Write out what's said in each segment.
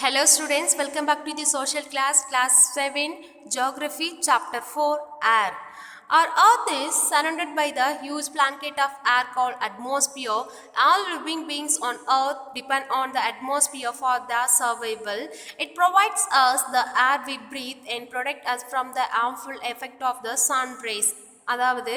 Hello students, welcome back to the social class 7, Geography, Chapter 4, Air. Our Earth is surrounded by the huge blanket of air called atmosphere. All living beings on Earth depend on the atmosphere for their survival. It provides us the air we breathe and protects us from the harmful effect of the sun rays. அதாவது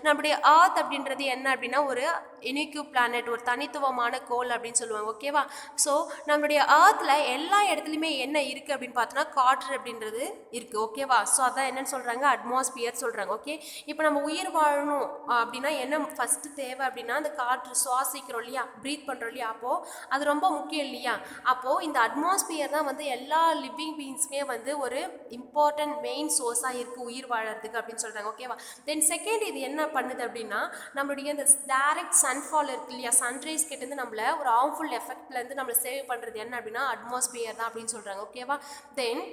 நம்முடைய rth அப்படின்றது என்ன அப்படின்னா ஒரு unique planet, ஒரு தனித்துவமான கோள் அப்படின்னு சொல்லுவாங்க. ஓகேவா? ஸோ நம்மளுடைய ஆர்த்தில் எல்லா இடத்துலையுமே என்ன இருக்குது அப்படின்னு பார்த்தோன்னா காற்று அப்படின்றது இருக்குது. ஓகேவா? ஸோ அதான் என்னன்னு சொல்கிறாங்க, அட்மாஸ்பியர் சொல்கிறாங்க. ஓகே, இப்போ நம்ம உயிர் வாழணும் அப்படின்னா என்ன ஃபஸ்ட்டு தேவை அப்படின்னா அந்த காற்று சுவாசிக்கிறோம் இல்லையா, ப்ரீத் பண்ணுறோம் இல்லையா, அப்போது அது ரொம்ப முக்கியம் இல்லையா. அப்போது இந்த அட்மாஸ்பியர் தான் வந்து எல்லா லிவிங் பீயிங்ஸுமே வந்து ஒரு இம்பார்ட்டன்ட் மெயின் சோர்ஸாக இருக்குது உயிர் வாழறதுக்கு அப்படின்னு சொல்கிறாங்க. ஓகேவா? தென் செகண்ட் இது என்ன பண்ணுது அப்படின்னா நம்மளுடைய இந்த டைரக்ட் சன்ஃபால் இருக்கு இல்லையா, சன்ரைஸ் கிட்டேருந்து நம்மளை ஒரு ஹார்ம்ஃபுல் எஃபெக்ட்லேருந்து நம்மளை சேவ் பண்ணுறது என்ன அப்படின்னா அட்மாஸ்பியர் தான் அப்படின்னு சொல்கிறாங்க. ஓகேவா? தென்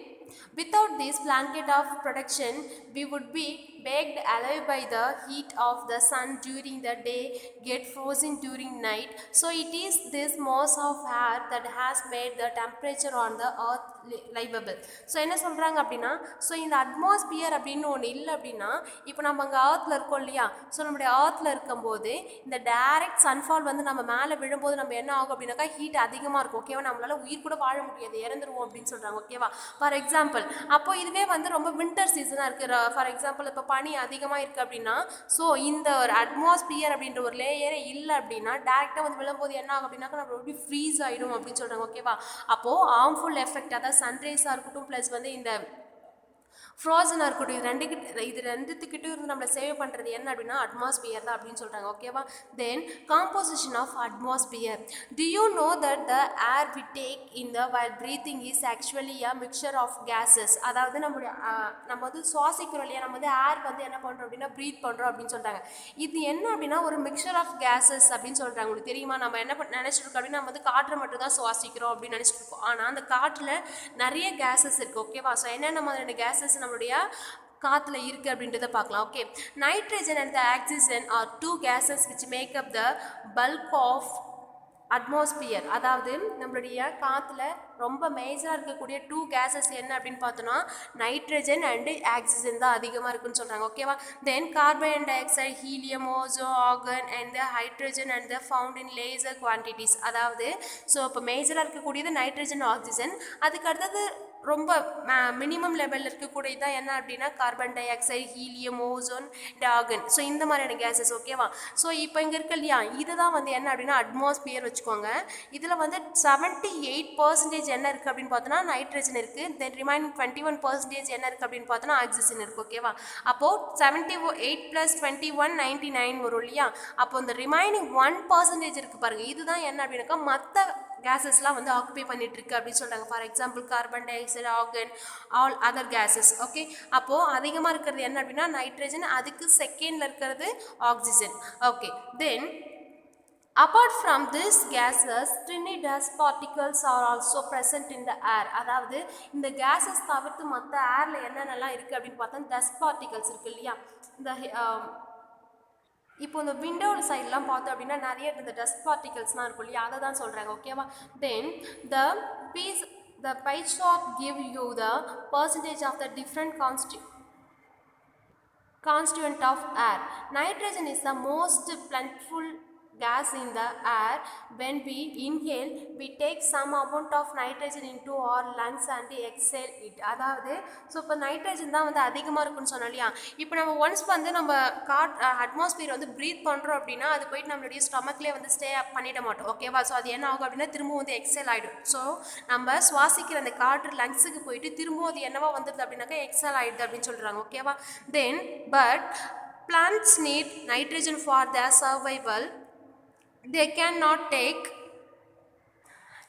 without this blanket of protection we would be baked alive by the heat of the sun during the day, get frozen during night. So it is this mass of air that has made the temperature on the earth livable. So என்ன சொல்கிறாங்க அப்படின்னா, so இந்த atmosphere அப்படின்னு ஒன்று இல்லை அப்படின்னா இப்போ நம்ம அங்கே ஆர்த்தில் இருக்கோம் இல்லையா, ஸோ நம்மளுடைய ஆர்த்தில் இருக்கும்போது இந்த டைரக்ட் சன்ஃபால் வந்து நம்ம மேலே விழும்போது நம்ம என்ன ஆகும் அப்படின்னாக்கா ஹீட் அதிகமாக இருக்கும். ஓகேவா? நம்மளால் உயிர் கூட வாழ முடியாது, இறந்துருவோம் அப்படின்னு சொல்கிறாங்க. ஓகேவா? ஃபார் எக்ஸாம்பிள் அப்போ இதுவே வந்து ரொம்ப வின்டர் சீசனாக இருக்குது. ஃபார் எக்ஸாம்பிள் இப்போ பனி அதிகமாக இருக்குது அப்படின்னா ஸோ இந்த ஒரு அட்மாஸ்பியர் அப்படின்ற ஒரு லேயரே இல்லை அப்படின்னா டேரெக்டாக வந்து விழும்போது என்ன ஆகும் அப்படின்னாக்கா நம்ம எப்படி ஃப்ரீஸ் ஆகிடும் அப்படின்னு சொல்கிறாங்க. ஓகேவா? அப்போது ஹார்ம்ஃபுல் எஃபெக்ட், அதாவது சன்ரைஸாக இருக்கட்டும் ப்ளஸ் வந்து இந்த ஃப்ரோசனாக இருக்கட்டும், இது ரெண்டுத்துக்கிட்டும் இருந்து நம்மளை சேவ் பண்ணுறது என்ன அப்படின்னா அட்மாஸ்பியர் தான் அப்படின்னு சொல்கிறாங்க. ஓகேவா? Then composition of atmosphere. Do you know that the air we take in the while breathing is actually a mixture of gases. அதாவது நம்ம வந்து சுவாசிக்கிறோம் இல்லையா, நம்ம வந்து ஏர் வந்து என்ன பண்ணுறோம் அப்படின்னா ப்ரீத் பண்ணுறோம் அப்படின்னு சொல்கிறாங்க. இது என்ன அப்படின்னா ஒரு மிக்சர் ஆஃப் கேஸஸ் அப்படின்னு சொல்கிறாங்க. உங்களுக்கு தெரியுமா, நம்ம என்ன நினச்சிட்டு இருக்கோம் அப்படின்னா நம்ம வந்து காற்றை மட்டும் தான் சுவாசிக்கிறோம் அப்படின்னு நினச்சிட்டு இருக்கோம். ஆனால் அந்த காற்றில் நிறைய கேஸஸ் இருக்குது. ஓகேவா? ஸோ என்னென்ன மாதிரியான கேஸஸ் நம்மளுடைய காற்றுல இருக்குது அப்படின்றத பார்க்கலாம். Okay, nitrogen and the oxygen are two gases which make up the bulk of atmosphere. அதாவது நம்மளுடைய காற்றுல ரொம்ப மேஜராக இருக்கக்கூடிய டூ கேஸஸ் என்ன அப்படின்னு பார்த்தோன்னா நைட்ரஜன் அண்டு ஆக்சிஜன் தான் அதிகமாக இருக்குன்னு சொல்கிறாங்க. ஓகேவா? Then carbon dioxide, helium, ozone, argon and the hydrogen and the found in lesser quantities. அதாவது ஸோ இப்போ மேஜராக இருக்கக்கூடியது நைட்ரஜன், ஆக்சிஜன். அதுக்கு அடுத்தது ரொம்ப மினிமம் லெவலில் இருக்கக்கூடியது தான் என்ன அப்படின்னா carbon dioxide, helium, ozone, organ. So இந்த மாதிரியான கேஸஸ். ஓகேவா? ஸோ இப்போ இங்கே இருக்கு இல்லையா, இதுதான் வந்து என்ன அப்படின்னா அட்மாஸ்பியர் வச்சுக்கோங்க. இதில் வந்து 78% என்ன இருக்குது அப்படின்னு பார்த்தோன்னா நைட்ரஜன் இருக்குது. தென் ரிமைனிங் 21% என்ன இருக்குது அப்படின்னு பார்த்தோன்னா ஆக்சிஜன் இருக்குது. ஓகேவா? அப்போது 78 + 21 99 வரும் இல்லையா. அப்போ இந்த ரிமைனிங் 1% இருக்குது பாருங்கள், இதுதான் என்ன அப்படின்னாக்கா மற்ற கேஸஸ்லாம் வந்து ஆக்குபை பண்ணிட்டு இருக்கு அப்படின்னு சொல்கிறாங்க. For example carbon dioxide, argon, all other gases. Okay, அப்போது அதிகமாக இருக்கிறது என்ன அப்படின்னா நைட்ரஜன், அதுக்கு செகண்டில் இருக்கிறது oxygen. Okay, then apart from this gases tiny dust particles are also present in the air. அதாவது இந்த கேஸஸ் தவிர்த்து மற்ற ஏரில் என்னென்னலாம் இருக்குது அப்படின்னு பார்த்தா டஸ்ட் பார்ட்டிகல்ஸ் இருக்குது இல்லையா. இந்த இப்போ இந்த விண்டோட சைட்லாம் பார்த்தோம் அப்படின்னா நிறைய இந்த டஸ்ட் பார்ட்டிகல்ஸ்லாம் இருக்கும் இல்லையா, அதை தான் சொல்கிறாங்க. ஓகேவா? தென் the pie chart give you the percentage of the different constituent of air. Nitrogen is the most plentiful gas in the air. When we inhale we take some amount of nitrogen into our lungs and exhale it. அதாவது so இப்போ nitrogen தான் வந்து அதிகமாக இருக்குன்னு சொன்னோம் இல்லையா. இப்போ நம்ம ஒன்ஸ் வந்து நம்ம அட்மாஸ்பியர் வந்து ப்ரீத் பண்ணுறோம் அப்படின்னா அது போயிட்டு நம்மளுடைய ஸ்டொமக்லேயே வந்து ஸ்டே பண்ணிட மாட்டோம். ஓகேவா? ஸோ அது என்ன ஆகும் அப்படின்னா திரும்ப வந்து எக்ஸேல் ஆகிடும். ஸோ நம்ம சுவாசிக்கிற அந்த காற்று லங்ஸுக்கு போயிட்டு திரும்பவும் அது என்னவா வந்துடுது அப்படின்னாக்கா எக்ஸேல் ஆகிடுது அப்படின்னு சொல்கிறாங்க. ஓகேவா? Then but plants need nitrogen for their survival. They cannot take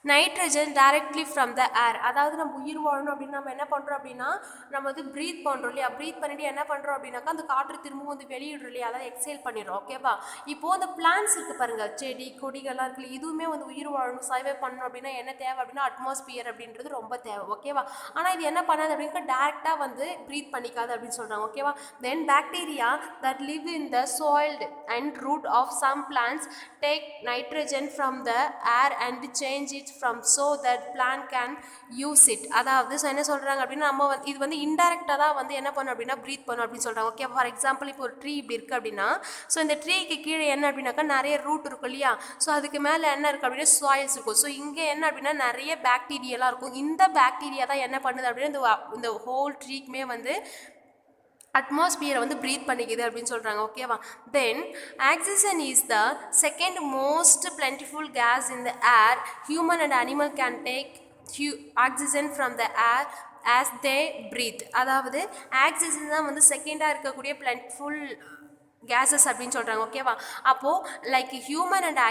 nitrogen directly from the air. அதாவது நம்ம உயிர் வாழணும் அப்படின்னு நம்ம என்ன பண்ணுறோம் அப்படின்னா நம்ம வந்து ப்ரீத் பண்ணுறோம் இல்லையா, ப்ரீத் பண்ணிவிட்டு என்ன பண்ணுறோம் அப்படின்னாக்கா அந்த காற்று திரும்பவும் வந்து வெளியிடுறோம் இல்லையா, அதாவது எக்ஸேல் பண்ணிடுறோம். ஓகேவா? இப்போது அந்த பிளான்ஸ் இருக்குது பாருங்கள், செடி கொடிகள்லாம் இருக்குது, இதுவுமே வந்து உயிர் வாழணும் சர்வை பண்ணணும் அப்படின்னா என்ன தேவை அப்படின்னா அட்மாஸ்பியர் அப்படின்றது ரொம்ப தேவை. ஓகேவா? ஆனால் இது என்ன பண்ணாது அப்படின்னா டேரெக்டாக வந்து ப்ரீத் பண்ணிக்காது அப்படின்னு சொல்கிறாங்க. ஓகேவா? Then bacteria that live in the soil and root of some plants take nitrogen from the air and change it from so that plant can use it. அதாவது ஸோ என்ன சொல்கிறாங்க அப்படின்னா நம்ம வந்து இது வந்து இன்டெரக்டாக தான் வந்து என்ன பண்ணும் அப்படின்னா ப்ரீத் பண்ணும் அப்படின்னு சொல்கிறாங்க. ஓகே, ஃபார் எக்ஸாம்பிள் இப்போ ஒரு ட்ரீ இப்படி இருக்குது அப்படின்னா ஸோ இந்த ட்ரீக்கு கீழே என்ன அப்படின்னாக்கா நிறைய ரூட் இருக்கும் இல்லையா, ஸோ அதுக்கு மேலே என்ன இருக்குது அப்படின்னா சாயில்ஸ் இருக்கும். ஸோ இங்கே என்ன அப்படின்னா நிறைய பாக்டீரியாலாம் இருக்கும். இந்த பாக்டீரியா தான் என்ன பண்ணுது அப்படின்னா இந்த ஹோல் ட்ரீக்குமே வந்து அட்மாஸ்பியரை வந்து ப்ரீத் பண்ணிக்குது அப்படின்னு சொல்கிறாங்க. ஓகேவா, then oxygen is the second most plentiful gas in the air. Human and animal can take oxygen from the air as they breathe. அதாவது ஆக்சிஜன் தான் வந்து செகண்டாக இருக்கக்கூடிய பிளென்டிஃபுல் கேஸஸ் அப்படின்னு சொல்கிறாங்க. ஓகேவா, அப்போது லைக் ஹியூமன் அண்ட்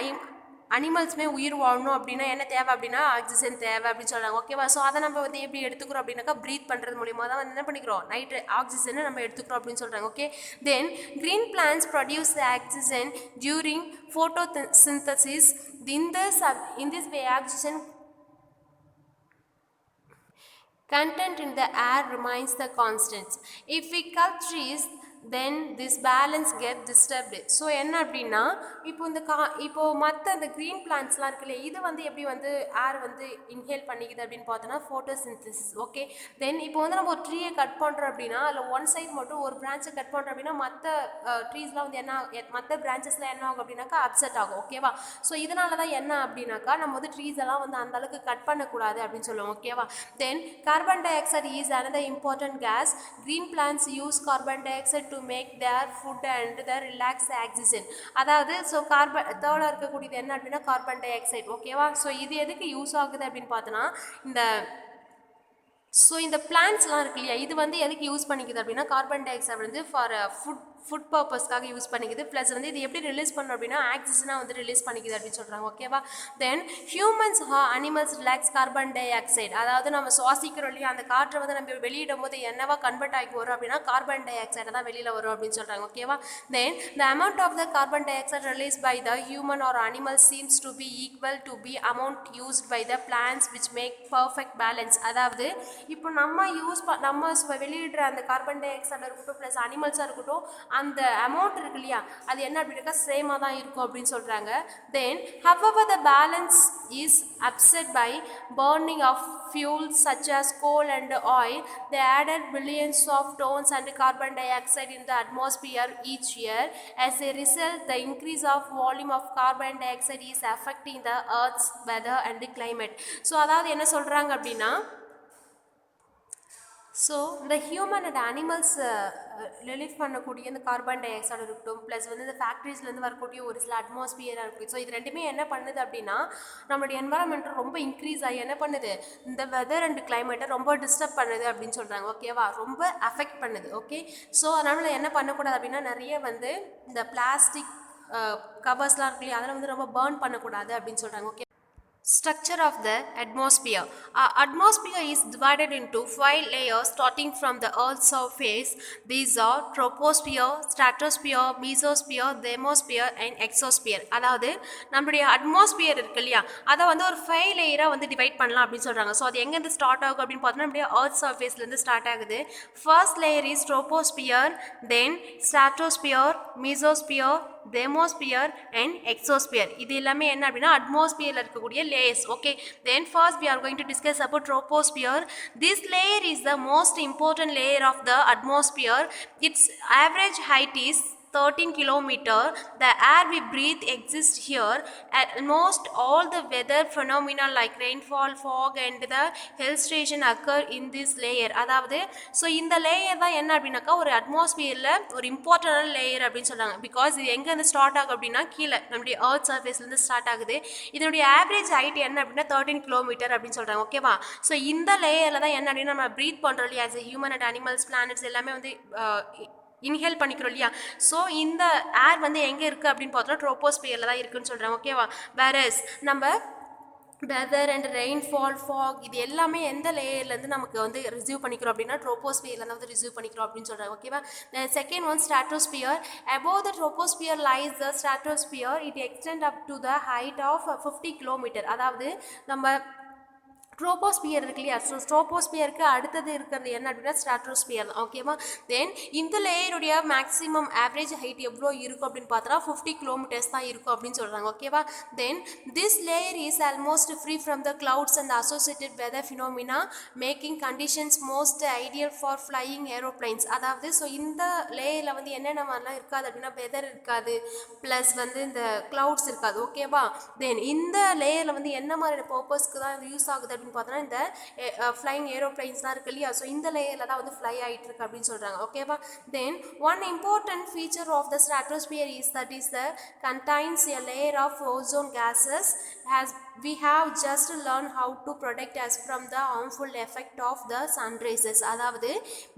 அனிமல்ஸுமே உயிர் வாழணும் அப்படின்னா என்ன தேவை அப்படின்னா ஆக்சிஜன் தேவை அப்படின்னு சொல்கிறாங்க. ஓகேவா, ஸோ அதை நம்ம வந்து எப்படி எடுத்துக்கிறோம் அப்படின்னாக்கா ப்ரீத் பண்ணுறது மூலியமாக தான் வந்து என்ன பண்ணிக்கிறோம் ஆக்சிஜனை நம்ம எடுத்துக்கிறோம் அப்படின்னு சொல்கிறாங்க. Okay, then green plants produce the oxygen during photosynthesis. In this way oxygen content in the air remains the constants. If we cut trees then this balance get disturbed. So என்ன அப்படின்னா இப்போ மற்ற அந்த க்ரீன் பிளான்ட்ஸ்லாம் இருக்கு இல்லையா, இது வந்து எப்படி வந்து ஏர் வந்து இன்ஹேல் பண்ணிக்குது அப்படின்னு பார்த்தோன்னா ஃபோட்டோசிந்தசிஸ். ஓகே, தென் இப்போ வந்து நம்ம ஒரு ட்ரீயை கட் பண்ணுறோம் அப்படின்னா அதில் ஒன் சைட் மட்டும் ஒரு பிரான்ச்சை கட் பண்ணுறோம் அப்படின்னா மற்ற ட்ரீஸ்லாம் வந்து மற்ற பிரான்ச்சஸ்லாம் என்ன ஆகும் அப்படின்னாக்கா அப்செட் ஆகும். ஓகேவா, ஸோ இதனால தான் என்ன அப்படின்னாக்கா நம்ம வந்து ட்ரீஸ் எல்லாம் வந்து அந்த அளவுக்கு கட் பண்ணக்கூடாது அப்படின்னு சொல்லுவோம். ஓகேவா, then carbon dioxide is another important gas. Green plants use carbon dioxide to make their food and the relax oxygen. அதாவது ஸோ தேர்டாக இருக்கக்கூடியது என்ன அப்படின்னா கார்பன் டை ஆக்சைடு. ஓகேவா, ஸோ இது எதுக்கு யூஸ் ஆகுது அப்படின்னு பார்த்தோன்னா இந்த பிளான்ட்ஸ்லாம் இருக்கு இல்லையா, இது வந்து எதுக்கு யூஸ் பண்ணிக்குது அப்படின்னா கார்பன் டை ஆக்சைடு வந்து ஃபார் ஃபுட் பர்பஸ்க்காக யூஸ் பண்ணிக்குது. ப்ளஸ் வந்து இது எப்படி ரிலீஸ் பண்ணணும் அப்படின்னா ஆக்சிஜனாக வந்து ரிலீஸ் பண்ணிக்குது அப்படின்னு சொல்கிறாங்க. ஓகேவா, then humans animals relax carbon dioxide. அதாவது நம்ம சுவாசிக்கிறோம் இல்லையா, அந்த காற்றை வந்து நம்ம வெளியிடும் போது என்னவா கன்வெர்ட் ஆகி வரும் அப்படின்னா கார்பன் டை ஆக்சைடை தான் வெளியில் வரும் அப்படின்னு சொல்கிறாங்க. ஓகேவா, then the amount of the carbon dioxide release by the human or animal seems to be equal to be amount used by the plants which make perfect balance. அதாவது இப்போ நம்ம வெளியிடுற அந்த கார்பன் டை ஆக்சைடாக இருக்கட்டும் plus அனிமல்ஸாக இருக்கட்டும் அந்த amount இருக்கு இல்லையா அது என்ன அப்படின்னாக்கா சேமாக தான் இருக்கும் அப்படின்னு சொல்கிறாங்க. தென் however the balance is upset by burning of fuels such as coal and oil. They added billions of tons and carbon dioxide in the atmosphere each year. As a result, the increase of volume of carbon dioxide is affecting the earth's weather and climate. So அதாவது என்ன சொல்கிறாங்க அப்படின்னா so இந்த human and animals release பண்ணக்கூடிய இந்த carbon di oxide இருக்கட்டும் plus வந்து இந்த ஃபேக்ட்ரிஸ்லேருந்து வரக்கூடிய ஒரு சில அட்மாஸ்பியராக இருக்குது. ஸோ இது ரெண்டுமே என்ன பண்ணுது அப்படின்னா நம்மளுடைய என்வரான்மெண்ட் ரொம்ப இன்க்ரீஸ் ஆகி என்ன பண்ணுது இந்த வெதர் அண்ட் கிளைமேட்டை ரொம்ப டிஸ்டர்ப் பண்ணுது அப்படின்னு சொல்கிறாங்க. ஓகேவா, ரொம்ப அஃபெக்ட் பண்ணுது. ஓகே, ஸோ அதனால் என்ன பண்ணக்கூடாது அப்படின்னா நிறைய வந்து இந்த பிளாஸ்டிக் கவர்ஸ்லாம் இருக்கு இல்லையா அதில் வந்து ரொம்ப பேர்ன் பண்ணக்கூடாது அப்படின்னு சொல்கிறாங்க. Okay, structure of the atmosphere. Our atmosphere is divided into 5 layers starting from the earth's surface. These are troposphere, stratosphere, mesosphere, thermosphere and exosphere. அதாவது நம்மளுடைய அட்மாஸ்பியர் இருக்கு இல்லையா அதை வந்து ஒரு 5 லேயராக வந்து டிவைட் பண்ணலாம் அப்படின்னு சொல்கிறாங்க. ஸோ அது எங்கேருந்து ஸ்டார்ட் ஆகும் அப்படின்னு பார்த்தோன்னா நம்மளுடைய earth surfaceலேருந்து ஸ்டார்ட் ஆகுது. First layer is troposphere, then stratosphere, mesosphere, thermosphere and exosphere. இது எல்லாமே என்ன அப்படின்னா அட்மாஸ்பியரில் இருக்கக்கூடிய layers. Okay, then first we are going to discuss about troposphere. This layer is the most important layer of the atmosphere. Its average height is 13 kilometer. The air we breathe exists here. Almost all the weather phenomena like rainfall, fog and the hill station occur in this layer. அதாவது so இந்த layer தான் என்ன அப்படின்னாக்கா ஒரு அட்மாஸ்பியரில் ஒரு important layer அப்படின்னு சொல்கிறாங்க. Because இது எங்கேருந்து ஸ்டார்ட் ஆகும் அப்படின்னா கீழே நம்முடைய earth சர்ஃபேஸ்லேருந்து ஸ்டார்ட் ஆகுது. இதனுடைய ஆவரேஜ் ஹைட் என்ன அப்படின்னா 13 கிலோமீட்டர் அப்படின்னு சொல்கிறாங்க. ஓகேவா, ஸோ இந்த லேயரில் தான் என்ன அப்படின்னா நம்ம ப்ரீத் பண்ணுறோம் இல்லையா as human and animals planets எல்லாமே வந்து இன்ஹேல் பண்ணிக்கிறோம் இல்லையா. ஸோ இந்த ஏர் வந்து எங்கே இருக்குது அப்படின்னு பார்த்தோன்னா ட்ரோபோஸ்பியரில் தான் இருக்குதுன்னு சொல்கிறாங்க. ஓகேவா, வேறஸ் நம்ம வெதர் அண்ட் ரெயின்ஃபால் ஃபாக் இது எல்லாமே எந்த லேயர்லேருந்து நமக்கு வந்து ரிசீவ் பண்ணிக்கிறோம் அப்படின்னா ட்ரோபோஸ்பியர்லேருந்து வந்து ரிசீவ் பண்ணிக்கிறோம் அப்படின்னு சொல்கிறாங்க. ஓகேவா, second one stratosphere. above the troposphere lies the stratosphere. It extends up to the height of 50 kilometer. அதாவது நம்ம ட்ரோபோஸ்பியர் இருக்கு இல்லையா, ஸோ ட்ரோபோஸ்பியருக்கு அடுத்தது இருக்கிறது என்ன அப்படின்னா ஸ்ட்ராட்டோஸ்பியர் தான். ஓகேவா. தென் இந்த லேயருடைய மேக்ஸிமம் ஆவரேஜ் ஹைட் எவ்வளோ இருக்கும் அப்படின்னு பார்த்தா 50 கிலோமீட்டர்ஸ் தான் இருக்கும் அப்படின்னு சொல்கிறாங்க. ஓகேவா. Then this layer is almost free from the clouds and associated weather phenomena making conditions most ideal for flying aeroplanes. அதாவது ஸோ இந்த லேயரில் வந்து என்னென்ன மாதிரிலாம் இருக்காது அப்படின்னா வெதர் இருக்காது, ப்ளஸ் வந்து இந்த கிளவுட்ஸ் இருக்காது. ஓகேவா. தென் இந்த லேயரில் வந்து என்ன மாதிரியான பர்பஸ்க்கு தான் யூஸ் ஆகுது அப்படின்னு பார்த்தோன்னா இந்த ஃப்ளைங் ஏரோப்ளைன்ஸ் தான் இருக்கு இல்லையா, ஸோ இந்த லேயரில் தான் வந்து ஃப்ளை ஆகிட்டு இருக்கு அப்படின்னு சொல்கிறாங்க. ஓகேவா. Then one important feature of the stratosphere is that is the contains a layer of ozone gases as we have just learned how to protect us from the harmful effect of the sun rays. அதாவது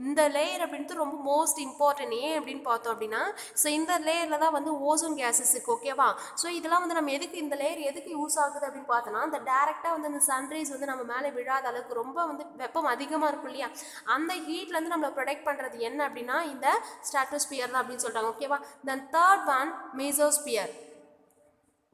இந்த layer அப்படின்றது ரொம்ப most important. ஏன் அப்படின்னு பார்த்தோம் அப்படின்னா so இந்த லேயரில் தான் வந்து ஓசோன் கேஸஸ் இருக்குது. ஓகேவா. ஸோ இதெல்லாம் வந்து நம்ம எதுக்கு இந்த லேயர் எதுக்கு யூஸ் ஆகுது அப்படின்னு பார்த்தோன்னா இந்த டேரெக்டாக வந்து அந்த சன்ரைஸ் வந்து நம்ம மேலே விழாத அளவுக்கு ரொம்ப வந்து வெப்பம் அதிகமாக இருக்கும் இல்லையா, அந்த ஹீட்லேருந்து நம்மளை ப்ரொடெக்ட் பண்ணுறது என்ன அப்படின்னா இந்த ஸ்ட்ராட்டோஸ்பியர் தான் அப்படின்னு சொல்கிறாங்க. ஓகேவா. Then third one mesosphere.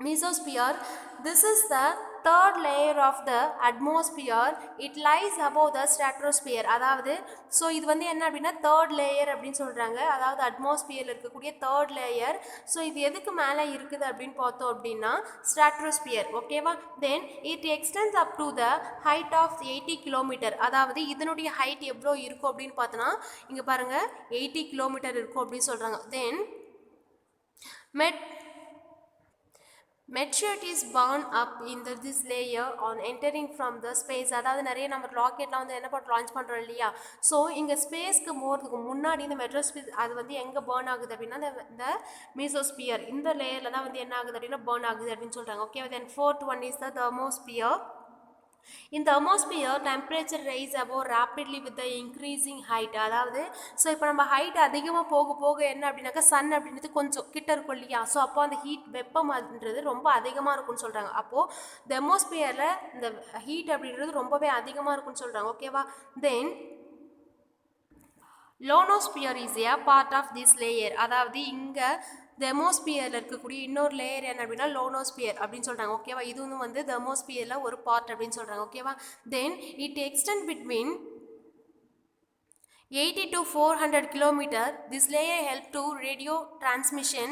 Mesosphere, this is the third layer of the atmosphere. It lies above the stratosphere. அதாவது ஸோ இது வந்து என்ன அப்படின்னா தேர்ட் லேயர் அப்படின்னு சொல்கிறாங்க. அதாவது அட்மாஸ்பியரில் இருக்கக்கூடிய தேர்ட் லேயர். ஸோ இது எதுக்கு மேலே இருக்குது அப்படின்னு பார்த்தோம் அப்படின்னா ஸ்ட்ராட்டோஸ்பியர். ஓகேவா. Then it extends up to the height of 80 kilometre. அதாவது இதனுடைய ஹைட் எவ்வளோ இருக்கும் அப்படின்னு பார்த்தோன்னா இங்கே பாருங்கள் 80 கிலோமீட்டர் இருக்கும் அப்படின்னு சொல்கிறாங்க. தென் meteorite is born up in this layer on entering from the space. அதாவது நிறைய நம்ம ராக்கெட்லாம் வந்து என்ன பண்ண லான்ச் பண்ணுறோம் இல்லையா, ஸோ இங்கே ஸ்பேஸ்க்கு போகிறதுக்கு முன்னாடி இந்த மெட்ரோஸ்பியர் அது வந்து எங்கே பேர்ன் ஆகுது அப்படின்னா இந்த மீசோஸ்பியர் இந்த லேயரில் தான் வந்து என்ன ஆகுது அப்படின்னா பேர்ன் ஆகுது அப்படின்னு சொல்கிறாங்க. Okay. Then fourth one is the thermosphere. In the atmosphere, temperature rise above rapidly with the increasing height. அதாவது ஸோ இப்போ நம்ம ஹைட் அதிகமாக போக போக என்ன அப்படின்னாக்கா சன் அப்படின்றது கொஞ்சம் கிட்ட இருக்கும் இல்லையா, ஸோ அப்போ அந்த ஹீட் வெப்பம்ன்றது ரொம்ப அதிகமாக இருக்கும்னு சொல்கிறாங்க. அப்போது தெர்மோஸ்பியரில் இந்த ஹீட் அப்படின்றது ரொம்பவே அதிகமாக இருக்கும்னு சொல்கிறாங்க. ஓகேவா. Then ionosphere is a part of this layer. அதாவது இங்கே தெர்மோஸ்பியரில் இருக்கக்கூடிய இன்னொரு லேயர் என்ன அப்படின்னா லோனோஸ்பியர் அப்படின்னு சொல்கிறாங்க. ஓகேவா. இதுவும் வந்து தெர்மோஸ்பியரில் ஒரு பார்ட் அப்படின்னு சொல்கிறாங்க. ஓகேவா. Then it extend between 80 to 400 kilometer. This layer help to radio transmission.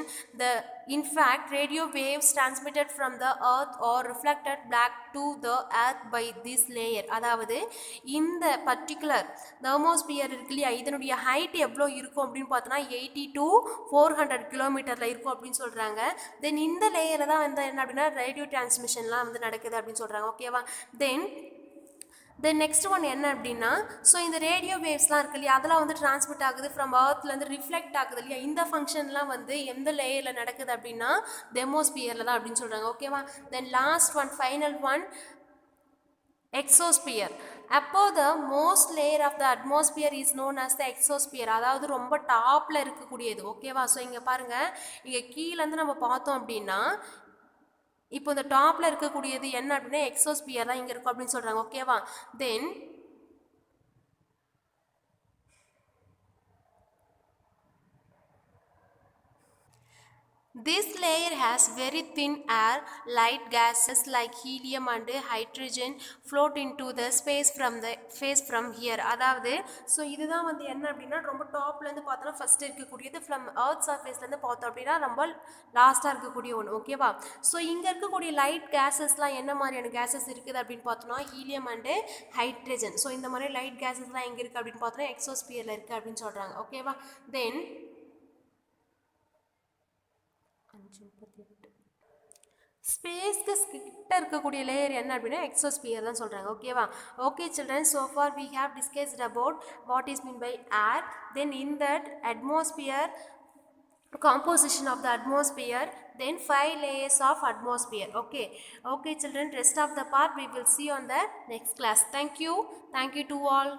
In fact, radio waves transmitted from the earth or reflected back to the earth by this layer. அதாவது இந்த பர்டிகுலர் தெர்மோஸ்பியர் இருக்கு இல்லையா, இதனுடைய height எவ்வளோ இருக்கும் அப்படின்னு பார்த்தோன்னா 80 to 400 கிலோமீட்டரில் இருக்கும் அப்படின்னு சொல்கிறாங்க. தென் இந்த லேயரில் தான் வந்து என்ன அப்படின்னா ரேடியோ டிரான்ஸ்மிஷன்லாம் வந்து நடக்குது அப்படின்னு சொல்கிறாங்க. ஓகேவா. தென் நெக்ஸ்ட் ஒன் என்ன அப்படின்னா ஸோ இந்த ரேடியோ வேவ்ஸ்லாம் இருக்கு இல்லையா, அதெல்லாம் வந்து டிரான்ஸ்மிட் ஆகுது ஃப்ரம் அர்த்லேருந்து ரிஃப்ளெக்ட் ஆகுது இல்லையா, இந்த ஃபங்க்ஷன்லாம் வந்து எந்த லேயரில் நடக்குது அப்படின்னா தெர்மோஸ்பியரில் தான் அப்படின்னு சொல்கிறாங்க. ஓகேவா. Then last one final one exosphere. அப்போ the most layer of the atmosphere is known as the exosphere. அதாவது ரொம்ப டாப்பில் இருக்கக்கூடியது. ஓகேவா. ஸோ இங்கே பாருங்கள், இங்கே கீழேருந்து நம்ம பார்த்தோம் அப்படின்னா இப்போ இந்த டாப்பில் இருக்கக்கூடியது என்ன அப்படின்னா எக்ஸோஸ்பியர் தான் இங்கே இருக்கும் அப்படின்னு சொல்கிறாங்க. ஓகேவா. தென் this layer has very thin air, light gases like helium and hydrogen float into the space from here. அதாவது ஸோ இதுதான் வந்து என்ன அப்படின்னா ரொம்ப டாப்லேருந்து பார்த்தோன்னா ஃபஸ்ட்டு இருக்கக்கூடியது, ஃப்ரம் எர்த் சர்ஃபேஸ்லேருந்து பார்த்தோம் அப்படின்னா ரொம்ப லாஸ்ட்டாக இருக்கக்கூடிய ஒன்று. ஓகேவா. ஸோ இங்கே இருக்கக்கூடிய லைட் கேஸஸ்லாம் என்ன மாதிரியான கேஸஸ் இருக்குது அப்படின்னு பார்த்தோன்னா ஹீலியம் அண்டு ஹைட்ரஜன். ஸோ இந்த மாதிரி லைட் கேஸஸ்லாம் எங்கே இருக்குது அப்படின்னு பார்த்தோன்னா எக்ஸோஸ்பியரில் இருக்குது அப்படின்னு சொல்கிறாங்க. ஓகேவா. தென் ஸ்பேஸ்க்கு கிட்ட இருக்கக்கூடிய லேயர் என்ன அப்படின்னா எக்ஸோஸ்பியர் தான் சொல்கிறாங்க. ஓகேவா. Okay children, so far we have discussed about what is meant by air. Then in that atmosphere, composition of the atmosphere, then 5 layers of atmosphere. Okay children, rest of the part we will see on the next class. Thank you to all.